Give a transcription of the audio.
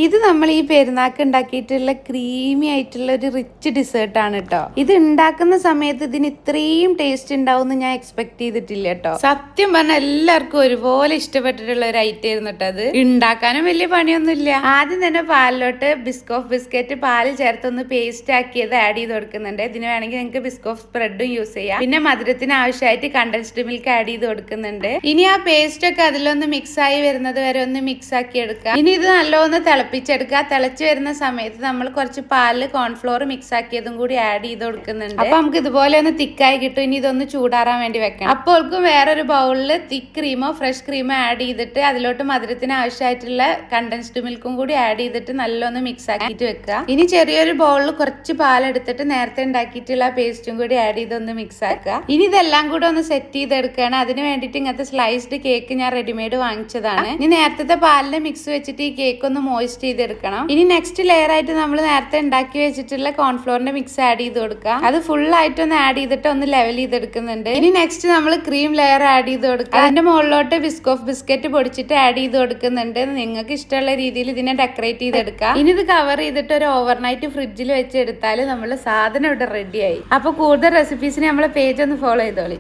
ഇത് നമ്മൾ ഈ പെരുന്നാക്ക് ഉണ്ടാക്കിയിട്ടുള്ള ക്രീമി ആയിട്ടുള്ള ഒരു റിച്ച് ഡിസേർട്ട് ആണ് കേട്ടോ. ഇത് ഉണ്ടാക്കുന്ന സമയത്ത് ഇതിന് ഇത്രയും ടേസ്റ്റ് ഉണ്ടാവും ഞാൻ എക്സ്പെക്ട് ചെയ്തിട്ടില്ല കേട്ടോ. സത്യം പറഞ്ഞാൽ എല്ലാവർക്കും ഒരുപോലെ ഇഷ്ടപ്പെട്ടിട്ടുള്ള ഒരു ഐറ്റം ആയിരുന്നു കേട്ടോ. അത് ഉണ്ടാക്കാനും വലിയ പണിയൊന്നുമില്ല. ആദ്യം തന്നെ പാലിലോട്ട് ബിസ്കോഫ് ബിസ്ക്കറ്റ് പാല് ചേർത്തൊന്ന് പേസ്റ്റ് ആക്കിയത് ആഡ് ചെയ്ത് കൊടുക്കുന്നുണ്ട്. ഇതിന് വേണമെങ്കിൽ നിങ്ങൾക്ക് ബിസ്കോഫ് സ്പ്രെഡും യൂസ് ചെയ്യാം. പിന്നെ മധുരത്തിന് ആവശ്യമായിട്ട് കണ്ടൻസ്ഡ് മിൽക്ക് ആഡ് ചെയ്ത് കൊടുക്കുന്നുണ്ട്. ഇനി ആ പേസ്റ്റ് ഒക്കെ അതിലൊന്ന് മിക്സ് ആയി വരുന്നത് വരെ ഒന്ന് മിക്സ് ആക്കി എടുക്കാം. ഇനി ഇത് നല്ലോണം തിളപ്പിച്ചെടുക്കുക. തിളച്ച് വരുന്ന സമയത്ത് നമ്മൾ കുറച്ച് പാലില് കോൺഫ്ലോർ മിക്സ് ആക്കിയതും കൂടി ആഡ് ചെയ്ത് കൊടുക്കുന്നുണ്ട്. അപ്പൊ നമുക്ക് ഇതുപോലെ ഒന്ന് തിക്കായി കിട്ടും. ഇനി ഇതൊന്ന് ചൂടാറാൻ വേണ്ടി വെക്കണം. അപ്പോൾക്കും വേറൊരു ബൗളില് തിക്ക് ക്രീമോ ഫ്രഷ് ക്രീമോ ആഡ് ചെയ്തിട്ട് അതിലോട്ട് മധുരത്തിന് ആവശ്യമായിട്ടുള്ള കണ്ടൻസ്ഡ് മിൽക്കും കൂടി ആഡ് ചെയ്തിട്ട് നല്ലൊന്ന് മിക്സ് ആക്കിയിട്ട് വെക്കുക. ഇനി ചെറിയൊരു ബൗളിൽ കുറച്ച് പാലെടുത്തിട്ട് നേരത്തെ ഉണ്ടാക്കിയിട്ടുള്ള പേസ്റ്റും കൂടി ആഡ് ചെയ്തൊന്ന് മിക്സ് ആക്കുക. ഇനി ഇതെല്ലാം കൂടെ ഒന്ന് സെറ്റ് ചെയ്തെടുക്കുകയാണ്. അതിന് വേണ്ടിയിട്ട് ഇങ്ങനത്തെ സ്ലൈസ്ഡ് കേക്ക് ഞാൻ റെഡിമെയ്ഡ് വാങ്ങിച്ചതാണ്. ഇനി നേരത്തെ പാലിന്റെ മിക്സ് വെച്ചിട്ട് ഈ കേക്ക് ഒന്ന് മോയിസ്റ്റ് ചെയ്തെടുക്കണം. ഇനി നെക്സ്റ്റ് ലെയർ ആയിട്ട് നമ്മൾ നേരത്തെ ഉണ്ടാക്കി വെച്ചിട്ടുള്ള കോൺഫ്ലോറിന്റെ മിക്സ് ആഡ് ചെയ്ത് കൊടുക്കുക. അത് ഫുൾ ആയിട്ട് ഒന്ന് ആഡ് ചെയ്തിട്ട് ഒന്ന് ലെവൽ ചെയ്തെടുക്കുന്നുണ്ട്. ഇനി നെക്സ്റ്റ് നമ്മൾ ക്രീം ലെയർ ആഡ് ചെയ്ത് കൊടുക്കുക. അതിന്റെ മുകളിലോട്ട് ബിസ്കോഫ് ബിസ്ക്കറ്റ് പൊടിച്ചിട്ട് ആഡ് ചെയ്ത് കൊടുക്കുന്നുണ്ട്. നിങ്ങൾക്ക് ഇഷ്ടമുള്ള രീതിയിൽ ഇതിനെ ഡെക്കറേറ്റ് ചെയ്തെടുക്കാം. ഇനി ഇത് കവർ ചെയ്തിട്ട് ഒരു ഓവർനൈറ്റ് ഫ്രിഡ്ജിൽ വെച്ച് എടുത്താൽ നമ്മൾ സാധനം ഇവിടെ റെഡിയായി. അപ്പൊ കൂടുതൽ റെസിപ്പീസിന് നമ്മളെ പേജ് ഒന്ന് ഫോളോ ചെയ്തോളി.